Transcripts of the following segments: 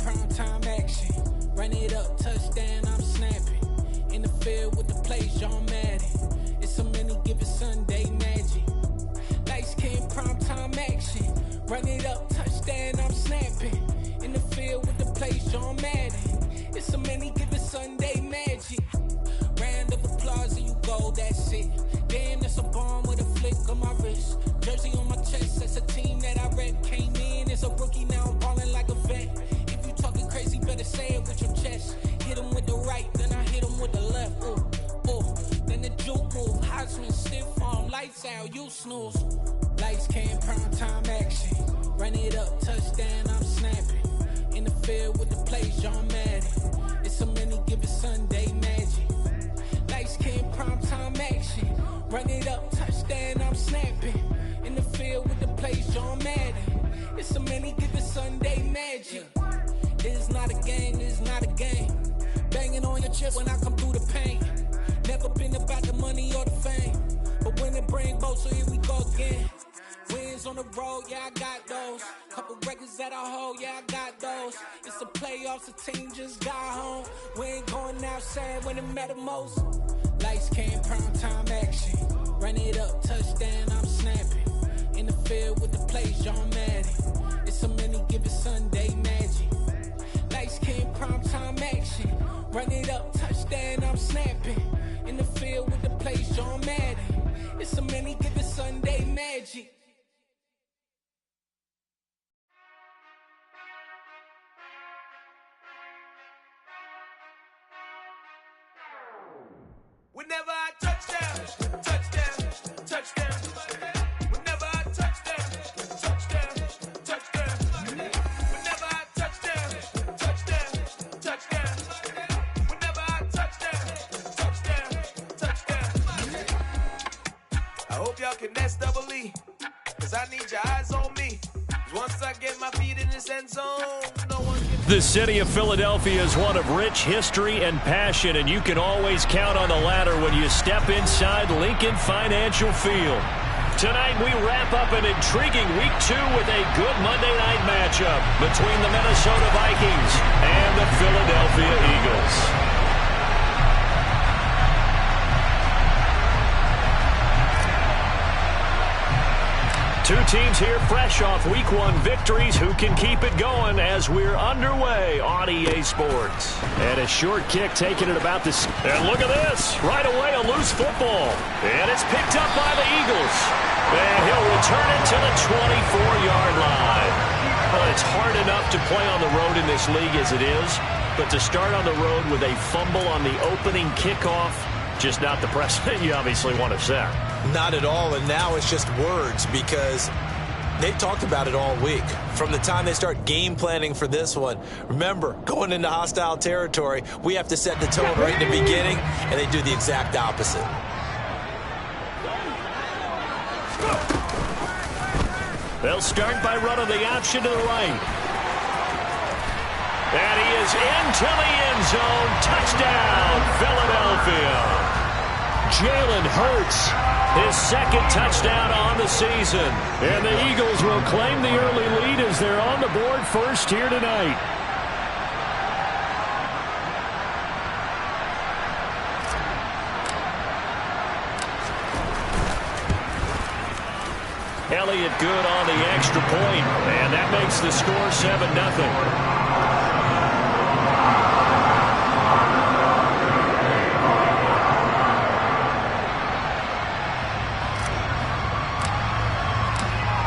prime time action. Run it up, touchdown, I'm snapping. In the field with the plays, John Madden. It's a many given Sunday magic. Light skin, prime time action. Run it up, touchdown, I'm snapping. In the field with the plays, John Madden. It's a many given Sunday magic. Round of applause and you go, that's it. Damn, that's a bomb with a flick on my wrist. Jersey on my chest, that's a team that I rep. Came in as a rookie, now I'm ballin' like a vet. If you talking crazy, better say it with your chest. Hit him with the right, then I hit him with the left. Ooh, ooh, then the juke move. High swing, stiff arm, lights out, you snooze. Lights came, prime time action. Run it up, touchdown, I'm snapping. In the field with the plays, John Madden. It's a many given Sunday magic. Lights came, prime time action. Run it up, touchdown, I'm snapping. In the field with the plays, John Madden. It's a many given Sunday magic. It's not a game, it's not a game. Banging on your chest when I come through the pain. Never been about the money or the fame. But when it bring both, so here we go again. Wins on the road, yeah, I got those. Couple records that I hold, yeah, I got those. It's the playoffs, the team just got home. We ain't going outside when it matter most. Lights came, prime time action. Run it up, touchdown, I'm snapping. In the field with the plays, John Madden. It's a many given Sunday magic. Lights came, prime time action. Run it up, touchdown, I'm snapping. In the field with the plays, John Madden. It's a many given Sunday magic. Whenever I touchdown, touchdown, touchdown. Whenever I touchdown, touchdown, touchdown. Whenever I touchdown, touchdown, touchdown. Whenever I touchdown, touchdown, touchdown. I hope y'all can nest double E, cause I need your eyes on me. Once I get my feet in this end zone, no one can... The city of Philadelphia is one of rich history and passion, and you can always count on the latter when you step inside Lincoln Financial Field. Tonight we wrap up an intriguing Week 2 with a good Monday night matchup between the Minnesota Vikings and the Philadelphia Eagles. Two teams here fresh off Week 1 victories. Who can keep it going as we're underway on EA Sports? And a short kick taking it about this. And look at this. Right away, a loose football. And it's picked up by the Eagles. And he'll return it to the 24-yard line. Well, it's hard enough to play on the road in this league as it is. But to start on the road with a fumble on the opening kickoff, just not the precedent you obviously want to set. Not at all, and now it's just words because they've talked about it all week. From the time they start game planning for this one, remember, going into hostile territory, we have to set the tone right in the beginning, and they do the exact opposite. They'll start by running the option to the right. And he is into the end zone. Touchdown, Philadelphia. Jalen Hurts, his second touchdown on the season. And the Eagles will claim the early lead as they're on the board first here tonight. Elliott good on the extra point, and that makes the score 7-0.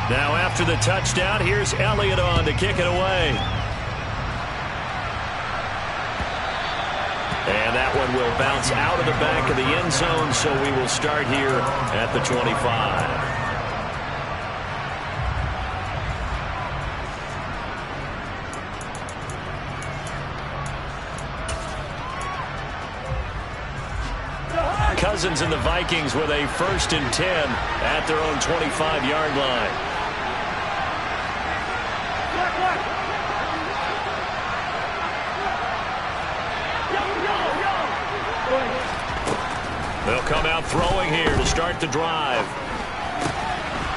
Now after the touchdown, here's Elliott on to kick it away. And that one will bounce out of the back of the end zone, so we will start here at the 25. Cousins and the Vikings with a 1st and 10 at their own 25-yard line. They'll come out throwing here to start the drive.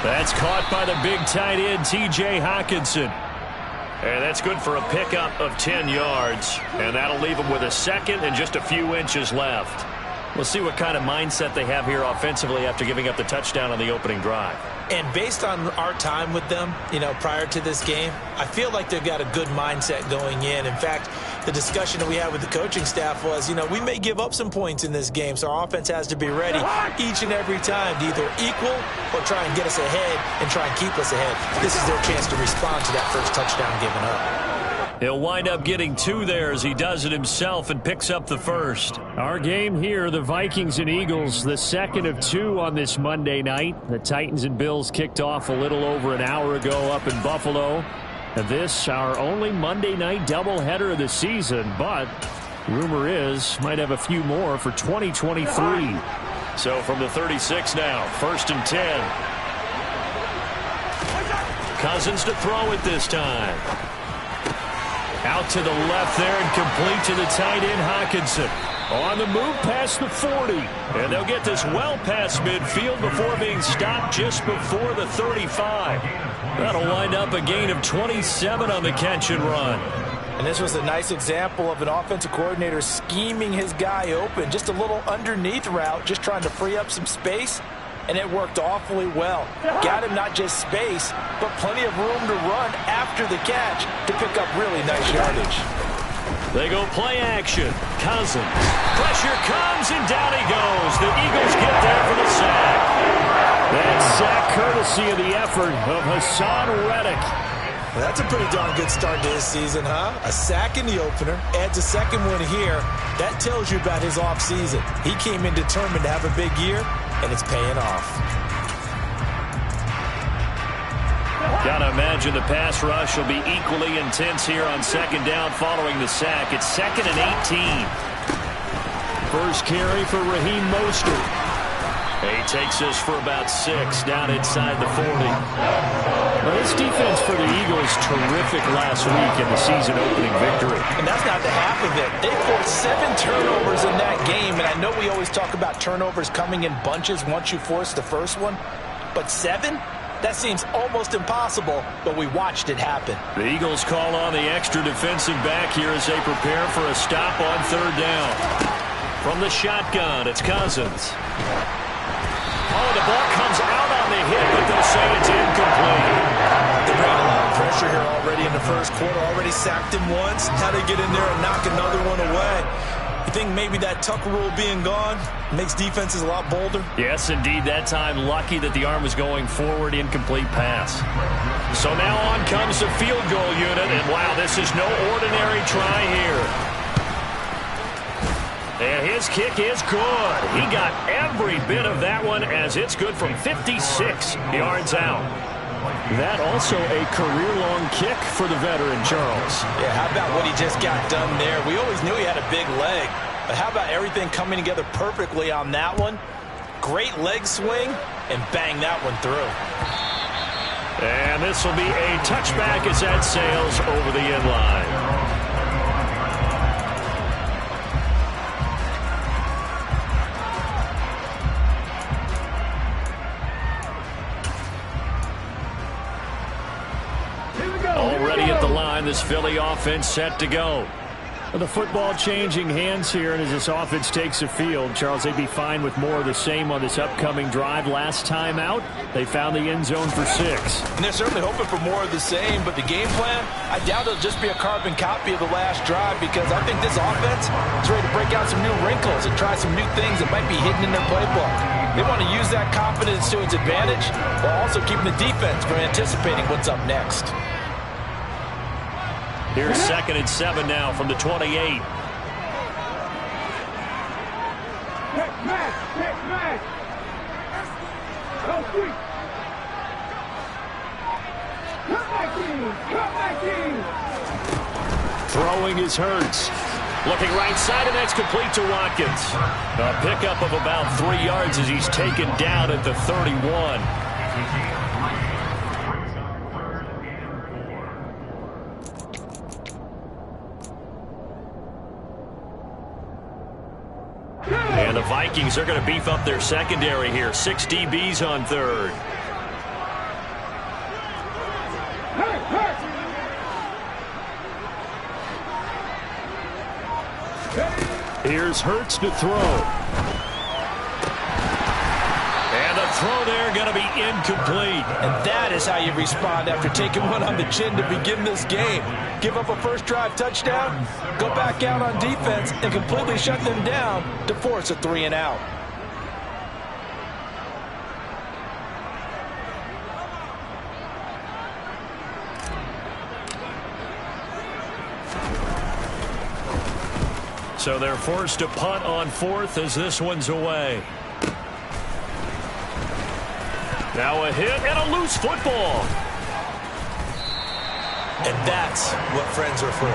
That's caught by the big tight end, T.J. Hockenson. And that's good for a pickup of 10 yards. And that'll leave them with a second and just a few inches left. We'll see what kind of mindset they have here offensively after giving up the touchdown on the opening drive. And based on our time with them, prior to this game, I feel like they've got a good mindset going in. In fact, the discussion that we had with the coaching staff was, we may give up some points in this game, so our offense has to be ready each and every time to either equal or try and get us ahead and try and keep us ahead. This is their chance to respond to that first touchdown given up. He'll wind up getting 2 there as he does it himself and picks up the first. Our game here, the Vikings and Eagles, the second of 2 on this Monday night. The Titans and Bills kicked off a little over an hour ago up in Buffalo. And this, our only Monday night doubleheader of the season, but rumor is might have a few more for 2023. So from the 36 now, 1st and 10. Cousins to throw it this time. Out to the left there and complete to the tight end, Hawkinson. On the move past the 40. And they'll get this well past midfield before being stopped just before the 35. That'll wind up a gain of 27 on the catch and run. And this was a nice example of an offensive coordinator scheming his guy open. Just a little underneath route, just trying to free up some space. And it worked awfully well. Got him not just space, but plenty of room to run after the catch to pick up really nice yardage. They go play action. Cousins. Pressure comes, and down he goes. The Eagles get there for the sack. That sack courtesy of the effort of Hassan Reddick. Well, that's a pretty darn good start to this season, huh? A sack in the opener, adds a second one here. That tells you about his offseason. He came in determined to have a big year, and it's paying off. Gotta imagine the pass rush will be equally intense here on 2nd down following the sack. It's 2nd and 18. First carry for Raheem Mostert. He takes us for about 6 down inside the 40. Well, this defense for the Eagles terrific last week in the season opening victory. And that's not the half of it. They forced 7 turnovers in that game, and I know we always talk about turnovers coming in bunches once you force the first one, but 7? That seems almost impossible, but we watched it happen. The Eagles call on the extra defensive back here as they prepare for a stop on 3rd down. From the shotgun, it's Cousins. Oh, the ball comes out on the hit, but they'll say it's incomplete. They brought a lot of pressure here already in the first quarter. Already sacked him once. How to get in there and knock another one away. You think maybe that Tucker rule being gone makes defenses a lot bolder? Yes, indeed. That time, lucky that the arm was going forward, incomplete pass. So now on comes the field goal unit, and wow, this is no ordinary try here. And his kick is good. He got every bit of that one as it's good from 56 yards out. That also a career-long kick for the veteran, Charles. Yeah, how about what he just got done there? We always knew he had a big leg, but how about everything coming together perfectly on that one? Great leg swing, and bang that one through. And this will be a touchback as that sails over the end line. Already at the line, this Philly offense set to go. The football changing hands here, and as this offense takes the field, Charles, they'd be fine with more of the same on this upcoming drive. Last time out, they found the end zone for 6. And they're certainly hoping for more of the same, but the game plan, I doubt it'll just be a carbon copy of the last drive, because I think this offense is ready to break out some new wrinkles and try some new things that might be hidden in their playbook. They want to use that confidence to its advantage while also keeping the defense from anticipating what's up next. Here's 2nd and 7 now from the 28. Throwing is Hurts. Looking right side, and that's complete to Watkins. A pickup of about 3 yards as he's taken down at the 31. And the Vikings are going to beef up their secondary here. 6 DBs on 3rd. Here's Hurts to throw. And the throw there going to be incomplete. And that is how you respond after taking one on the chin to begin this game. Give up a first drive touchdown, go back out on defense, and completely shut them down to force a 3-and-out. So they're forced to punt on 4th as this one's away. Now a hit and a loose football. And that's what friends are for.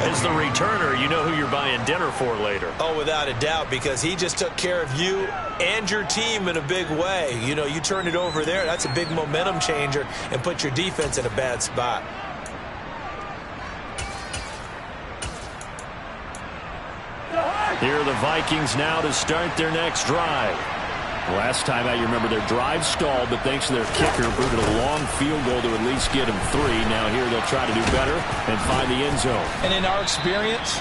As the returner, you know who you're buying dinner for later. Oh, without a doubt, because he just took care of you and your team in a big way. You know, you turn it over there, that's a big momentum changer and put your defense in a bad spot. Here are the Vikings now to start their next drive. Last time out, you remember their drive stalled, but thanks to their kicker, booted a long field goal to at least get them 3. Now here they'll try to do better and find the end zone. And in our experience,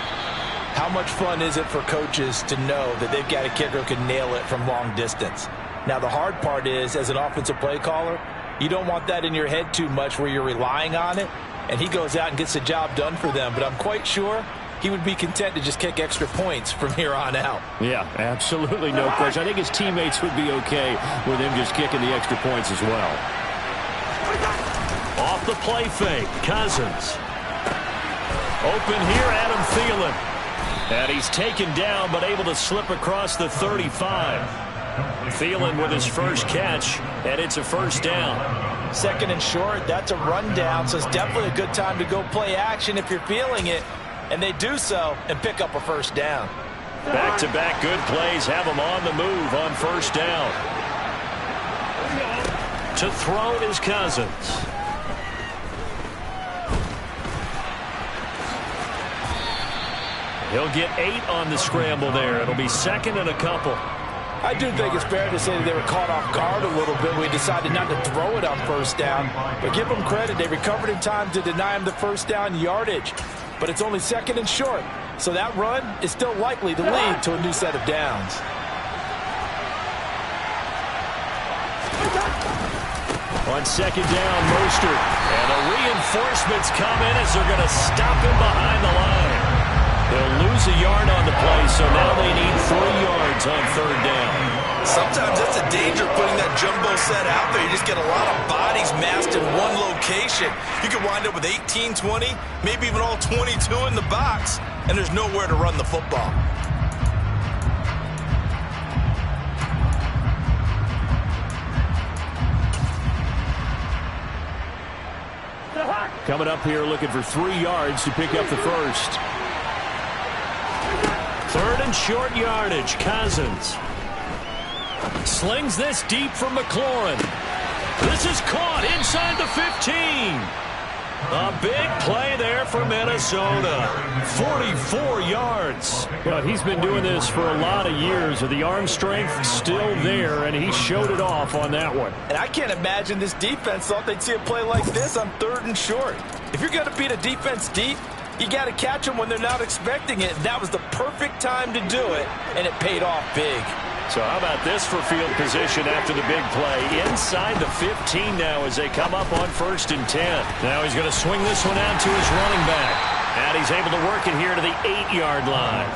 how much fun is it for coaches to know that they've got a kicker who can nail it from long distance? Now the hard part is, as an offensive play caller, you don't want that in your head too much where you're relying on it, and he goes out and gets the job done for them. But I'm quite sure he would be content to just kick extra points from here on out. Yeah, absolutely no question. I think his teammates would be okay with him just kicking the extra points as well. Off the play fake, Cousins. Open here, Adam Thielen. And he's taken down, but able to slip across the 35. Thielen with his first catch, and it's a first down. 2nd and short, that's a rundown, so it's definitely a good time to go play action if you're feeling it. And they do so and pick up a first down. Back-to-back good plays have them on the move on first down. To throw is Cousins. He'll get 8 on the scramble there. It'll be 2nd and a couple. I do think it's fair to say that they were caught off guard a little bit. We decided not to throw it on first down. But give them credit. They recovered in time to deny him the first down yardage. But it's only 2nd and short. So that run is still likely to lead to a new set of downs. On 2nd down, Mostert. And the reinforcements come in as they're going to stop him behind the line. They'll lose a yard on the play, so now they need 3 yards on 3rd down. Sometimes that's the danger of putting that jumbo set out there. You just get a lot of bodies massed in one location. You could wind up with 18, 20, maybe even all 22 in the box, and there's nowhere to run the football. Coming up here looking for 3 yards to pick up the first. 3rd and short yardage, Cousins. Slings this deep from McLaurin. This is caught inside the 15. A big play there for Minnesota. 44 yards. Well, he's been doing this for a lot of years with the arm strength still there, and he showed it off on that one. And I can't imagine this defense thought they'd see a play like this on 3rd and short. If you're going to beat a defense deep, you got to catch them when they're not expecting it. That was the perfect time to do it, and it paid off big. So how about this for field position after the big play? Inside the 15 now as they come up on 1st and 10. Now he's going to swing this one out to his running back. And he's able to work it here to the 8-yard line.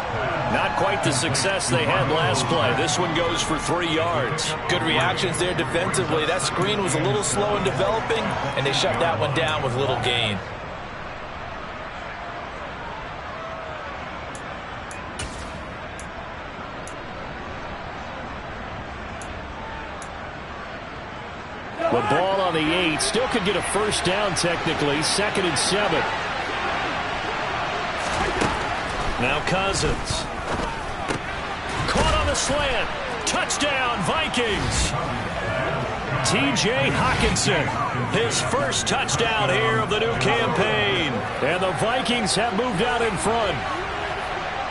Not quite the success they had last play. This one goes for 3 yards. Good reactions there defensively. That screen was a little slow in developing, and they shut that one down with little gain. The ball on the 8. Still could get a first down technically. 2nd and 7. Now Cousins. Caught on the slant. Touchdown Vikings. T.J. Hockenson. His first touchdown here of the new campaign. And the Vikings have moved out in front.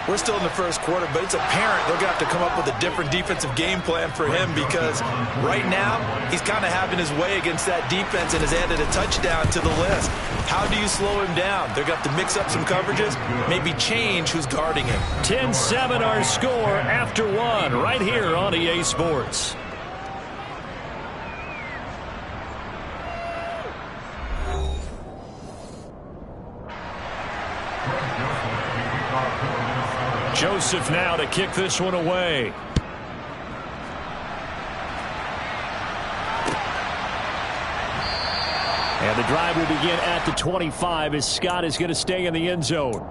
We're still in the first quarter, but it's apparent they're going to have to come up with a different defensive game plan for him because right now he's kind of having his way against that defense and has added a touchdown to the list. How do you slow him down? They're going to have to mix up some coverages, maybe change who's guarding him. 10-7 our score after one right here on EA Sports. Joseph now to kick this one away. And the drive will begin at the 25 as Scott is going to stay in the end zone.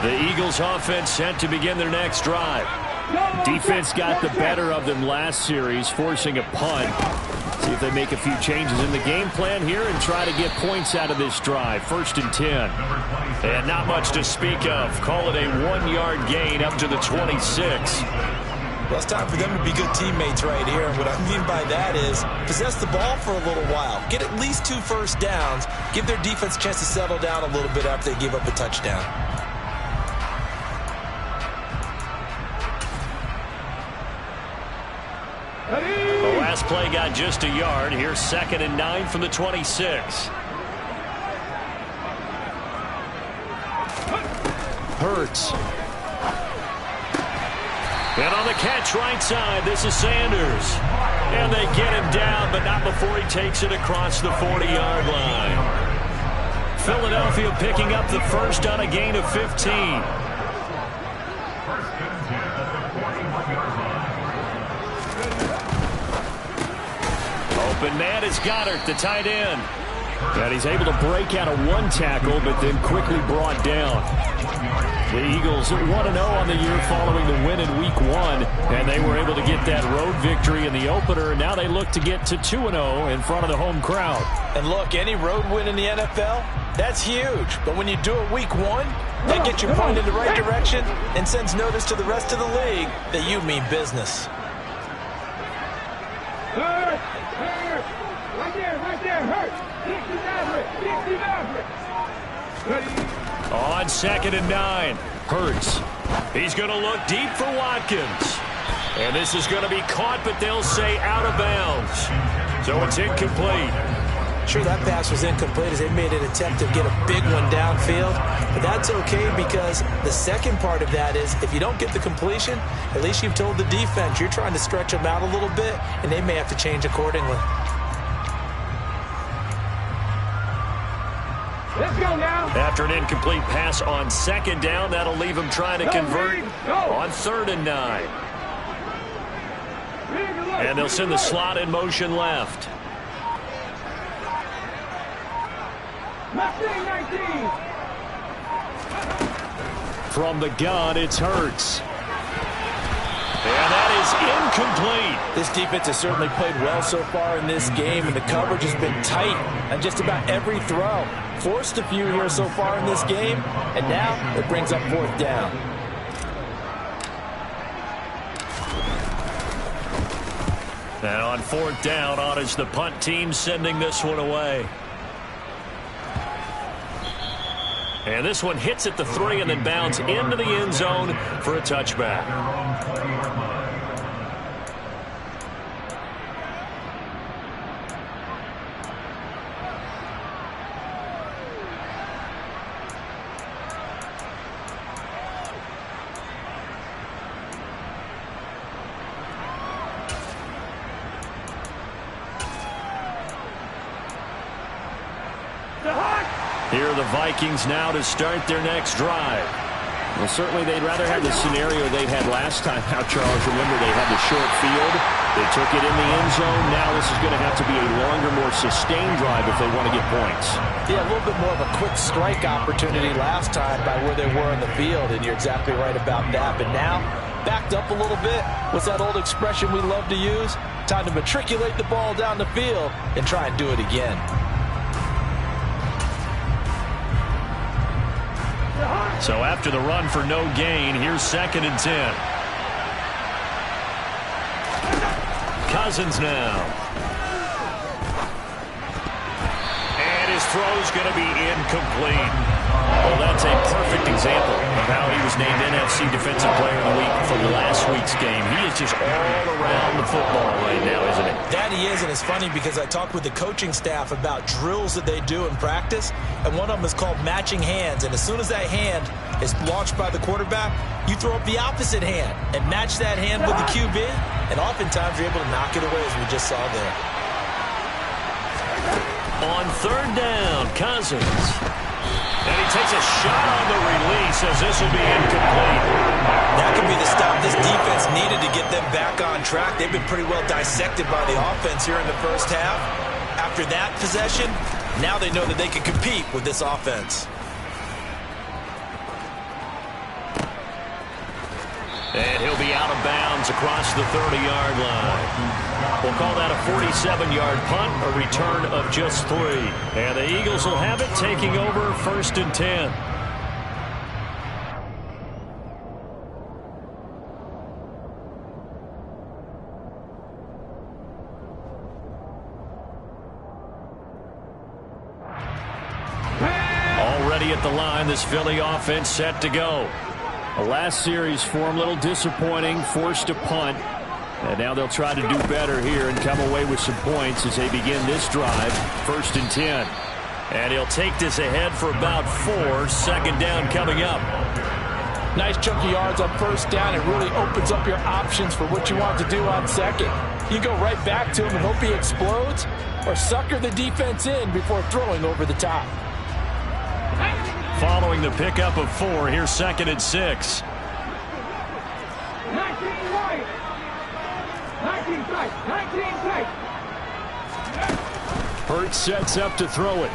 The Eagles offense set to begin their next drive. Defense got the better of them last series, forcing a punt. See if they make a few changes in the game plan here and try to get points out of this drive. 1st and 10. And not much to speak of. Call it a 1-yard gain up to the 26. Well, it's time for them to be good teammates right here. And what I mean by that is possess the ball for a little while. Get at least 2 first downs. Give their defense a chance to settle down a little bit after they give up a touchdown. The last play got just a yard. Here's 2nd and 9 from the 26. Hurts. And on the catch right side, this is Sanders. And they get him down, but not before he takes it across the 40-yard line. Philadelphia picking up the first on a gain of 15. Open man is Goddard, the tight end. And he's able to break out of 1 tackle, but then quickly brought down. The Eagles 1-0 on the year following the win in Week 1, and they were able to get that road victory in the opener. Now they look to get to 2-0 in front of the home crowd. And look, any road win in the NFL, that's huge. But when you do it Week 1, that gets you pointed in the right direction and sends notice to the rest of the league that you mean business. Hurt! Right there, hurt! 60 On 2nd and 9, Hurts. He's going to look deep for Watkins. And this is going to be caught, but they'll say out of bounds. So it's incomplete. Sure, that pass was incomplete as they made an attempt to get a big one downfield. But that's okay because the second part of that is if you don't get the completion, at least you've told the defense you're trying to stretch them out a little bit, and they may have to change accordingly. Let's go now. After an incomplete pass on 2nd down, that'll leave him trying to convert on 3rd and 9. And they'll send the slot in motion left. 19. From the gun, it's Hurts. And that is incomplete. This defense has certainly played well so far in this game, and the coverage has been tight on just about every throw. Forced a few here so far in this game, and now it brings up 4th down. And on 4th down, on is the punt team sending this one away. And this one hits at the 3 and then bounds into the end zone for a touchback. Here are the Vikings now to start their next drive. Well, certainly they'd rather have the scenario they had last time out, Charles. Remember, they had the short field. They took it in the end zone. Now this is going to have to be a longer, more sustained drive if they want to get points. Yeah, a little bit more of a quick strike opportunity last time by where they were on the field, and you're exactly right about that. But now, backed up a little bit. What's that old expression we love to use? Time to matriculate the ball down the field and try and do it again. So after the run for no gain, here's 2nd and 10. Cousins now. And his throw's going to be incomplete. Well, that's a perfect example of how he was named NFC Defensive Player of the Week from last week's game. He is just all around the football right now, isn't he? That he is, and it's funny because I talked with the coaching staff about drills that they do in practice, and one of them is called matching hands. And as soon as that hand is launched by the quarterback, you throw up the opposite hand and match that hand with the QB, and oftentimes you're able to knock it away, as we just saw there. On 3rd down, Cousins. And he takes a shot on the release as this will be incomplete. That could be the stop this defense needed to get them back on track. They've been pretty well dissected by the offense here in the first half. After that possession, now they know that they can compete with this offense. And he'll be out of bounds across the 30-yard line. We'll call that a 47-yard punt, a return of just 3. And the Eagles will have it, taking over 1st and 10. Already at the line, this Philly offense set to go. The last series for him, a little disappointing, forced to punt. And now they'll try to do better here and come away with some points as they begin this drive. 1st and 10. And he'll take this ahead for about 4. 2nd down coming up. Nice chunky yards on 1st down. It really opens up your options for what you want to do on 2nd. You go right back to him and hope he explodes, or sucker the defense in before throwing over the top. Following the pickup of 4, here's 2nd and 6. Hurts sets up to throw it.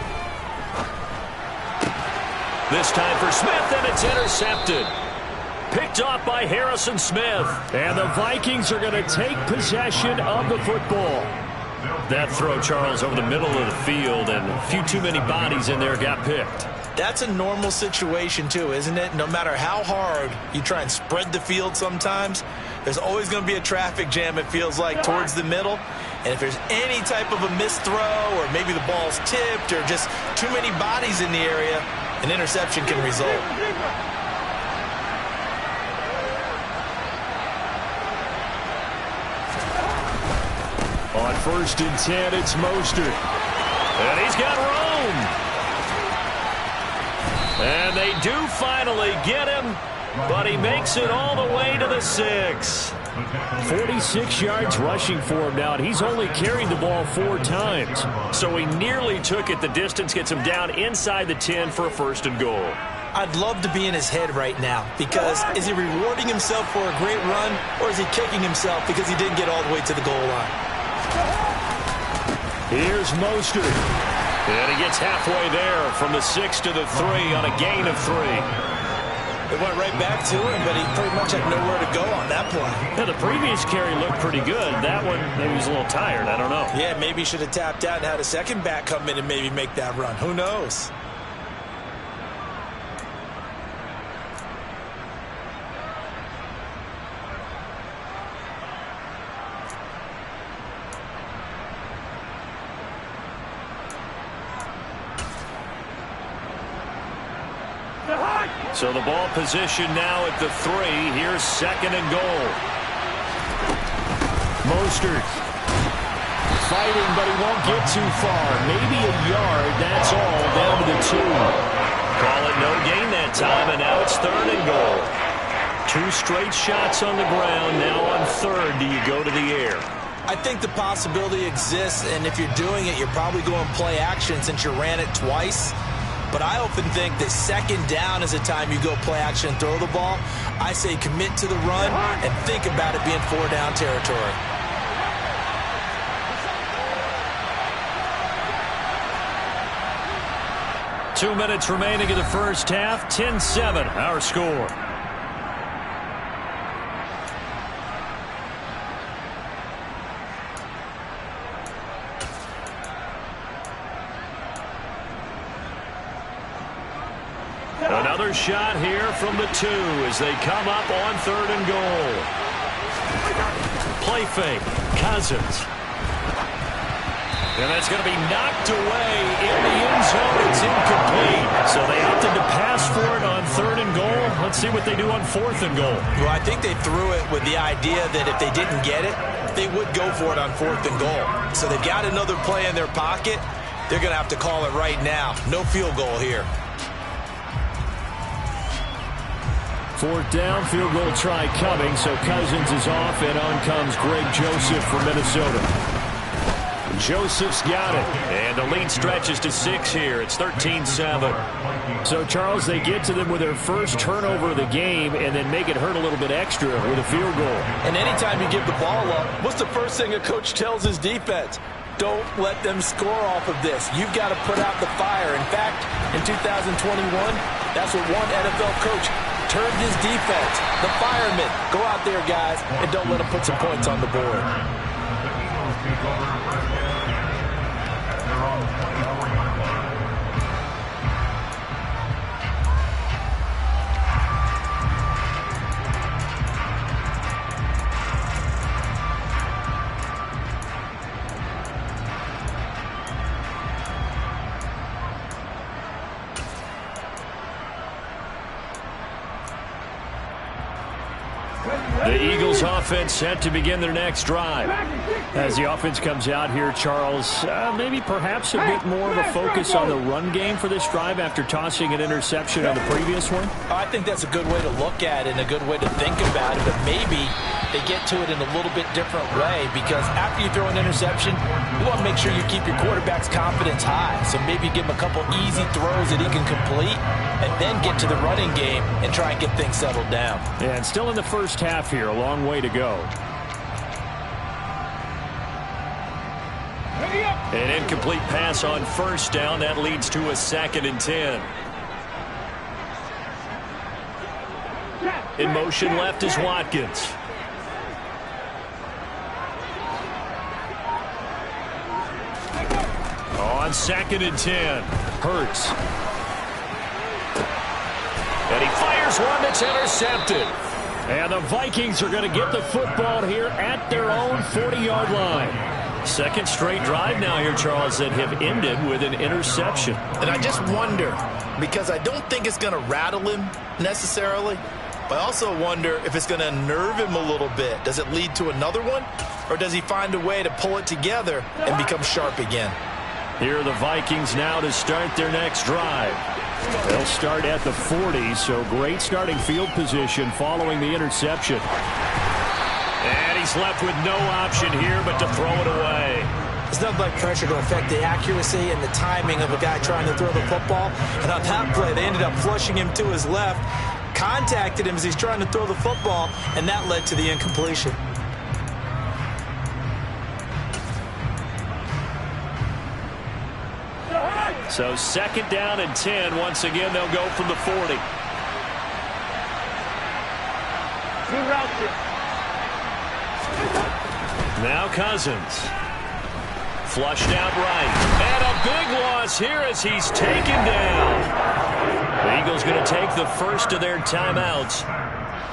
This time for Smith, and it's intercepted. Picked off by Harrison Smith. And the Vikings are going to take possession of the football. That throw, Charles, over the middle of the field, and a few too many bodies in there got picked. That's a normal situation, too, isn't it? No matter how hard you try and spread the field sometimes, there's always going to be a traffic jam, it feels like, towards the middle. And if there's any type of a missed throw, or maybe the ball's tipped, or just too many bodies in the area, an interception can result. On 1st and 10, it's Mostert. And he's got room. And they do finally get him, but he makes it all the way to the 6. 46 yards rushing for him now, and he's only carried the ball 4 times. So he nearly took it the distance, gets him down inside the 10 for a 1st and goal. I'd love to be in his head right now, because is he rewarding himself for a great run, or is he kicking himself because he didn't get all the way to the goal line? Here's Mostert. And he gets halfway there from the 6 to the 3 on a gain of 3. It went right back to him, but he pretty much had nowhere to go on that play. Yeah, the previous carry looked pretty good. That one, maybe he was a little tired. I don't know. Yeah, maybe he should have tapped out and had a second back come in and maybe make that run. Who knows? So the ball position now at the 3. Here's 2nd and goal. Mostert fighting, but he won't get too far. Maybe a yard, that's all, down to the 2. Call it no gain that time, and now it's 3rd and goal. 2 straight shots on the ground. Now on 3rd, do you go to the air? I think the possibility exists, and if you're doing it, you're probably going play action since you ran it twice. But I often think that 2nd down is the time you go play action and throw the ball. I say commit to the run and think about it being 4-down territory. Two minutes remaining in the first half. 10-7, our score. Another shot here from the 2 as they come up on 3rd and goal. Play fake. Cousins. And that's going to be knocked away in the end zone. It's incomplete. So they opted to pass for it on 3rd and goal. Let's see what they do on 4th and goal. Well, I think they threw it with the idea that if they didn't get it, they would go for it on 4th and goal. So they've got another play in their pocket. They're going to have to call it right now. No field goal here. 4th down, field goal try coming. So Cousins is off, and on comes Greg Joseph from Minnesota. Joseph's got it, and the lead stretches to 6 here. It's 13-7. So, Charles, they get to them with their first turnover of the game and then make it hurt a little bit extra with a field goal. And anytime you give the ball up, what's the first thing a coach tells his defense? Don't let them score off of this. You've got to put out the fire. In fact, in 2021, that's what one NFL coach termed his defense. The firemen. Go out there, guys, and don't let them put some points on the board. The Eagles offense set to begin their next drive. As the offense comes out here, Charles, maybe perhaps a bit more of a focus on the run game for this drive after tossing an interception on the previous one? I think that's a good way to look at it and a good way to think about it, but maybe they get to it in a little bit different way because after you throw an interception, you want to make sure you keep your quarterback's confidence high. So maybe give him a couple easy throws that he can complete and then get to the running game and try and get things settled down. And still in the first half here, a long way to go. An incomplete pass on 1st down. That leads to a 2nd and 10. In motion left is Watkins. On 2nd and 10, Hurts. And he fires one that's intercepted. And the Vikings are going to get the football here at their own 40-yard line. Second straight drive now here, Charles, that have ended with an interception. And I just wonder, because I don't think it's going to rattle him necessarily, but I also wonder if it's going to unnerve him a little bit. Does it lead to another one? Or does he find a way to pull it together and become sharp again? Here are the Vikings now to start their next drive. They'll start at the 40, so great starting field position following the interception. And he's left with no option here but to throw it away. There's nothing like pressure to affect the accuracy and the timing of a guy trying to throw the football. And on that play, they ended up flushing him to his left, contacted him as he's trying to throw the football, and that led to the incompletion. So 2nd down and 10. Once again, they'll go from the 40. Now Cousins. Flushed out right. And a big loss here as he's taken down. The Eagles going to take the first of their timeouts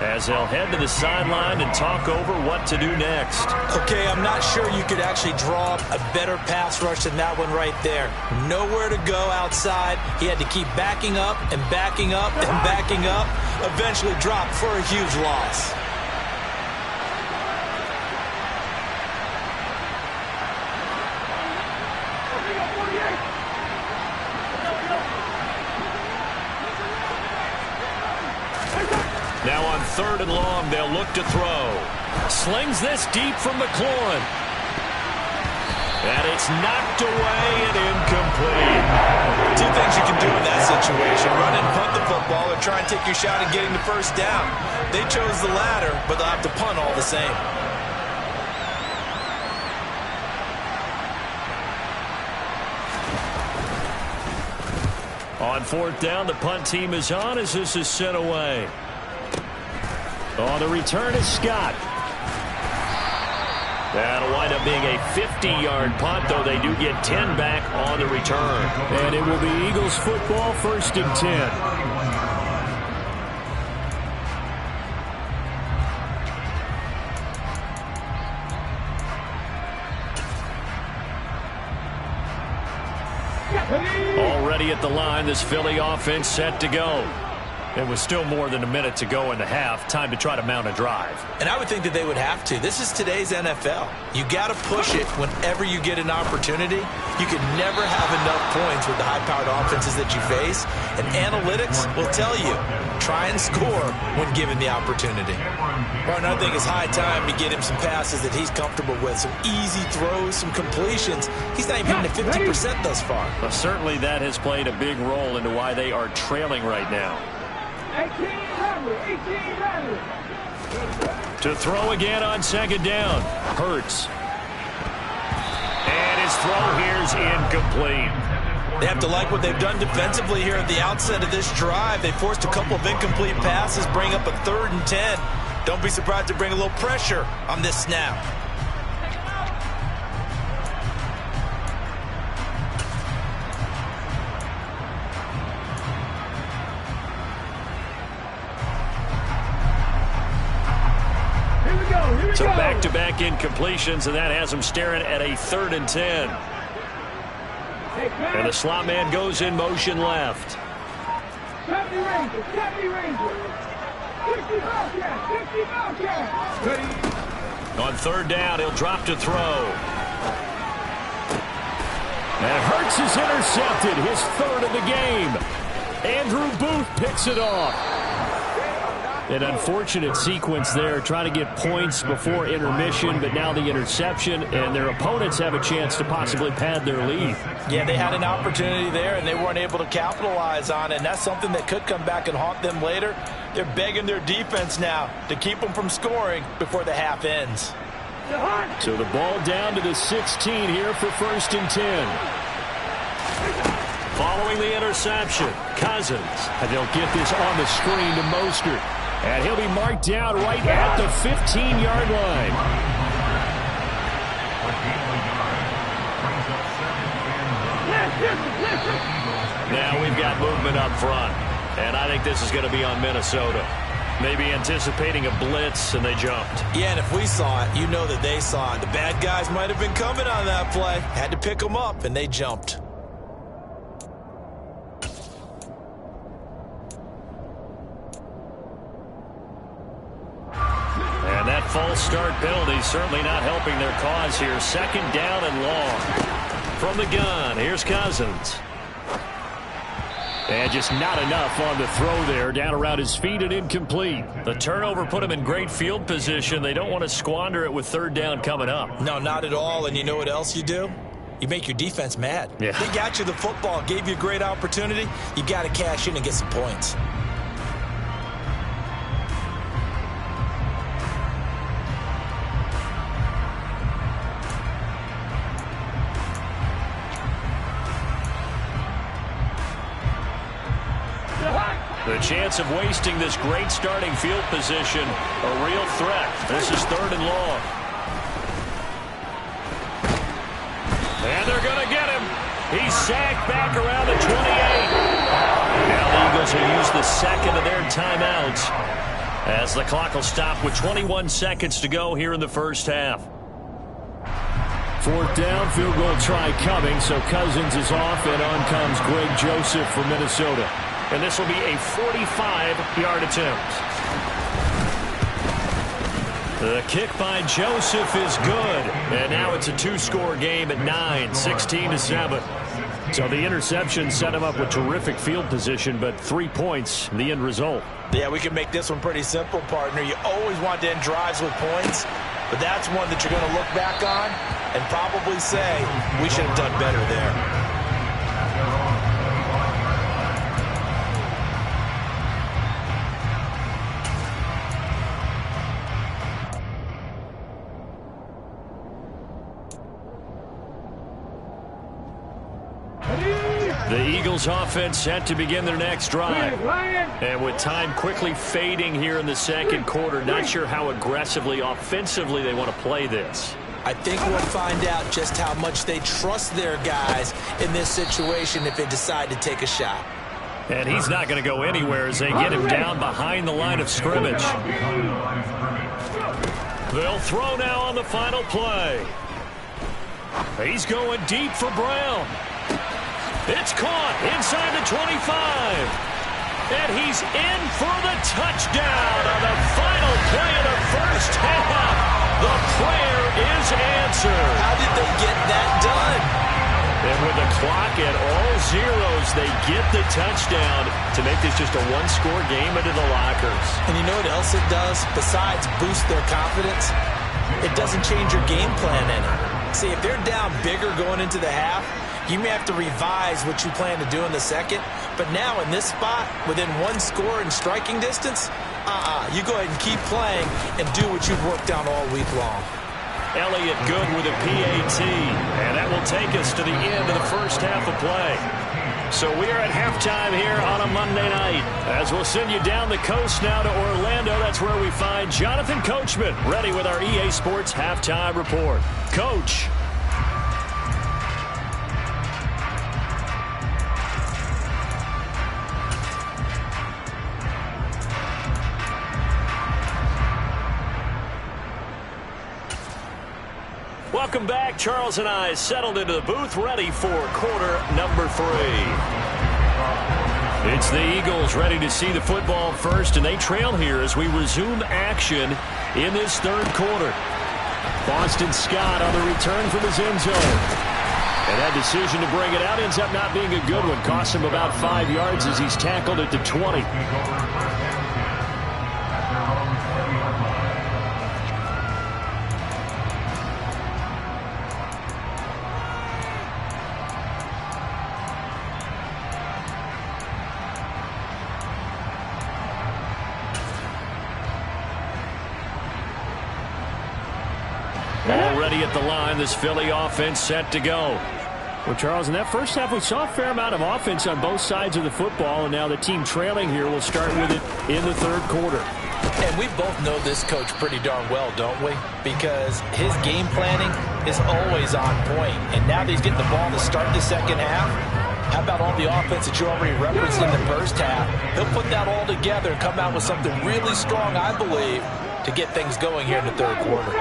as they'll head to the sideline and talk over what to do next. Okay, I'm not sure you could actually draw up a better pass rush than that one right there. Nowhere to go outside. He had to keep backing up and backing up and backing up. Eventually dropped for a huge loss. Now on 3rd and long, they'll look to throw. Slings this deep from McLaurin. And it's knocked away and incomplete. Two things you can do in that situation. Run and punt the football or try and take your shot at getting the first down. They chose the latter, but they'll have to punt all the same. On 4th down, the punt team is on as this is sent away. On the return is Scott. That'll wind up being a 50-yard punt, though they do get 10 back on the return. And it will be Eagles football, 1st and 10. Already at the line, this Philly offense set to go. It was still more than a minute to go in the half. Time to try to mount a drive. And I would think that they would have to. This is today's NFL. You got to push it whenever you get an opportunity. You can never have enough points with the high-powered offenses that you face. And analytics will tell you, try and score when given the opportunity. Martin, I think it's high time to get him some passes that he's comfortable with, some easy throws, some completions. He's not even hitting at 50% thus far. Well, certainly that has played a big role into why they are trailing right now. To throw again on second down. Hurts. And his throw here is incomplete. They have to like what they've done defensively here at the outset of this drive. They forced a couple of incomplete passes, bring up a 3rd and 10. Don't be surprised to bring a little pressure on this snap. So back-to-back incompletions, and that has them staring at a 3rd and 10. And the slot man goes in motion left. On 3rd down, he'll drop to throw. And Hurts is intercepted, his 3rd of the game. Andrew Booth picks it off. An unfortunate sequence there, trying to get points before intermission, but now the interception, and their opponents have a chance to possibly pad their lead. Yeah, they had an opportunity there, and they weren't able to capitalize on it, and that's something that could come back and haunt them later. They're begging their defense now to keep them from scoring before the half ends. So the ball down to the 16 here for 1st and 10. Following the interception, Cousins, and they'll get this on the screen to Mostert. And he'll be marked down right at the 15-yard line. Now we've got movement up front. And I think this is going to be on Minnesota. Maybe anticipating a blitz, and they jumped. Yeah, and if we saw it, you know that they saw it. The bad guys might have been coming on that play. Had to pick them up, and they jumped. And that false start penalty certainly not helping their cause here. 2nd down and long. From the gun, here's Cousins. And just not enough on the throw there. Down around his feet and incomplete. The turnover put him in great field position. They don't want to squander it with 3rd down coming up. No, not at all. And you know what else you do? You make your defense mad. Yeah. They got you the football, gave you a great opportunity. You got to cash in and get some points. The chance of wasting this great starting field position, a real threat. This is 3rd and long. And they're going to get him. He's sacked back around the 28. Now the Eagles will use the 2nd of their timeouts as the clock will stop with 21 seconds to go here in the 1st half. 4th down, field goal try coming, so Cousins is off, and on comes Greg Joseph from Minnesota. And this will be a 45-yard attempt. The kick by Joseph is good. And now it's a 2-score game at 9, 16-7. So the interception set him up with terrific field position, but 3 points, the end result. Yeah, we can make this one pretty simple, partner. You always want to end drives with points, but that's one that you're going to look back on and probably say, we should have done better there. The Eagles offense set to begin their next drive. And with time quickly fading here in the 2nd quarter, not sure how aggressively, offensively they want to play this. I think we'll find out just how much they trust their guys in this situation if they decide to take a shot. And he's not going to go anywhere as they get him down behind the line of scrimmage. They'll throw now on the final play. He's going deep for Brown. It's caught inside the 25. And he's in for the touchdown on the final play of the first half. The prayer is answered. How did they get that done? And with the clock at all zeros, they get the touchdown to make this just a one-score game into the lockers. And you know what else it does? Besides boost their confidence, it doesn't change your game plan any. See, if they're down bigger going into the half, you may have to revise what you plan to do in the second. But now in this spot, within one score in striking distance, you go ahead and keep playing and do what you've worked on all week long. Elliott good with a PAT. And that will take us to the end of the first half of play. So we are at halftime here on a Monday night. As we'll send you down the coast now to Orlando, that's where we find Jonathan Coachman ready with our EA Sports Halftime Report. Coach. Welcome back. Charles and I settled into the booth, ready for quarter number 3. It's the Eagles ready to see the football first, and they trail here as we resume action in this third quarter. Boston Scott on the return from his end zone. And that decision to bring it out ends up not being a good one. Costs him about 5 yards as he's tackled at the 20. Already at the line, this Philly offense set to go. Well, Charles, in that first half, we saw a fair amount of offense on both sides of the football, and now the team trailing here will start with it in the third quarter. And we both know this coach pretty darn well, don't we? Because his game planning is always on point. And now that he's getting the ball to start the second half, how about all the offense that you already referenced in the first half? He'll put that all together and come out with something really strong, I believe, to get things going here in the third quarter.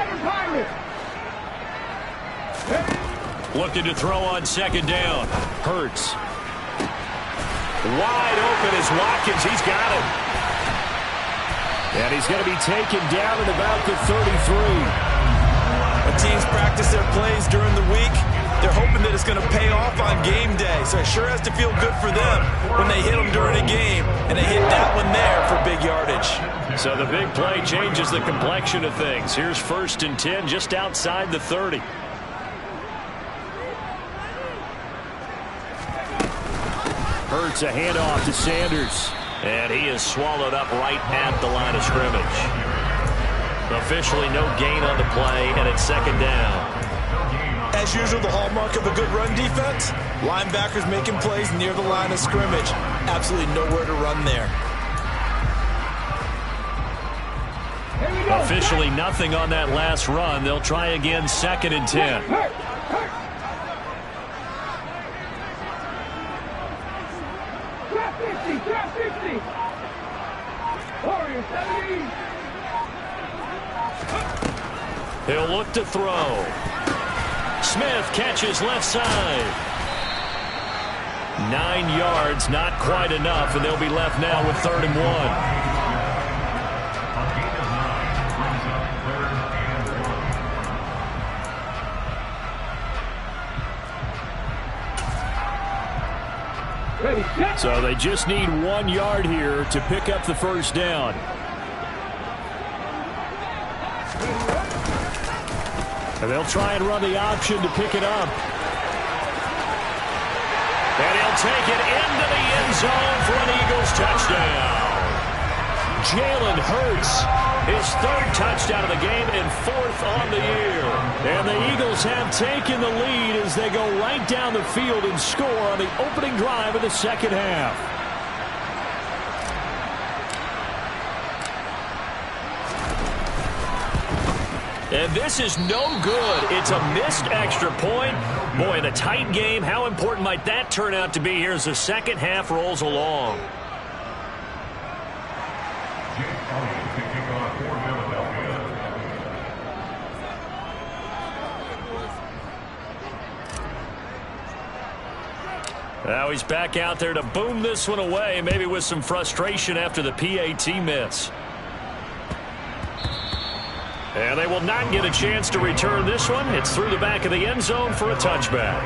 Looking to throw on second down. Hurts. Wide open is Watkins. He's got him. And he's going to be taken down at about the 33. When teams practice their plays during the week, they're hoping that it's going to pay off on game day. So it sure has to feel good for them when they hit them during a game. And they hit that one there for big yardage. So the big play changes the complexion of things. Here's 1st and 10 just outside the 30. Hurts a handoff to Sanders. And he is swallowed up right at the line of scrimmage. Officially no gain on the play, and it's second down. As usual, the hallmark of a good run defense, linebackers making plays near the line of scrimmage. Absolutely nowhere to run there. Officially nothing on that last run. They'll try again, 2nd and 10. He'll look to throw. Smith catches left side. 9 yards, not quite enough, and they'll be left now with 3rd and 1. So they just need 1 yard here to pick up the first down. And they'll try and run the option to pick it up. And he'll take it into the end zone for an Eagles touchdown. Jalen Hurts, his 3rd touchdown of the game and 4th on the year. And the Eagles have taken the lead as they go right down the field and score on the opening drive of the second half. And this is no good. It's a missed extra point. Boy, in a tight game, how important might that turn out to be here as the second half rolls along? Now he's back out there to boom this one away, maybe with some frustration after the PAT miss. And they will not get a chance to return this one. It's through the back of the end zone for a touchback.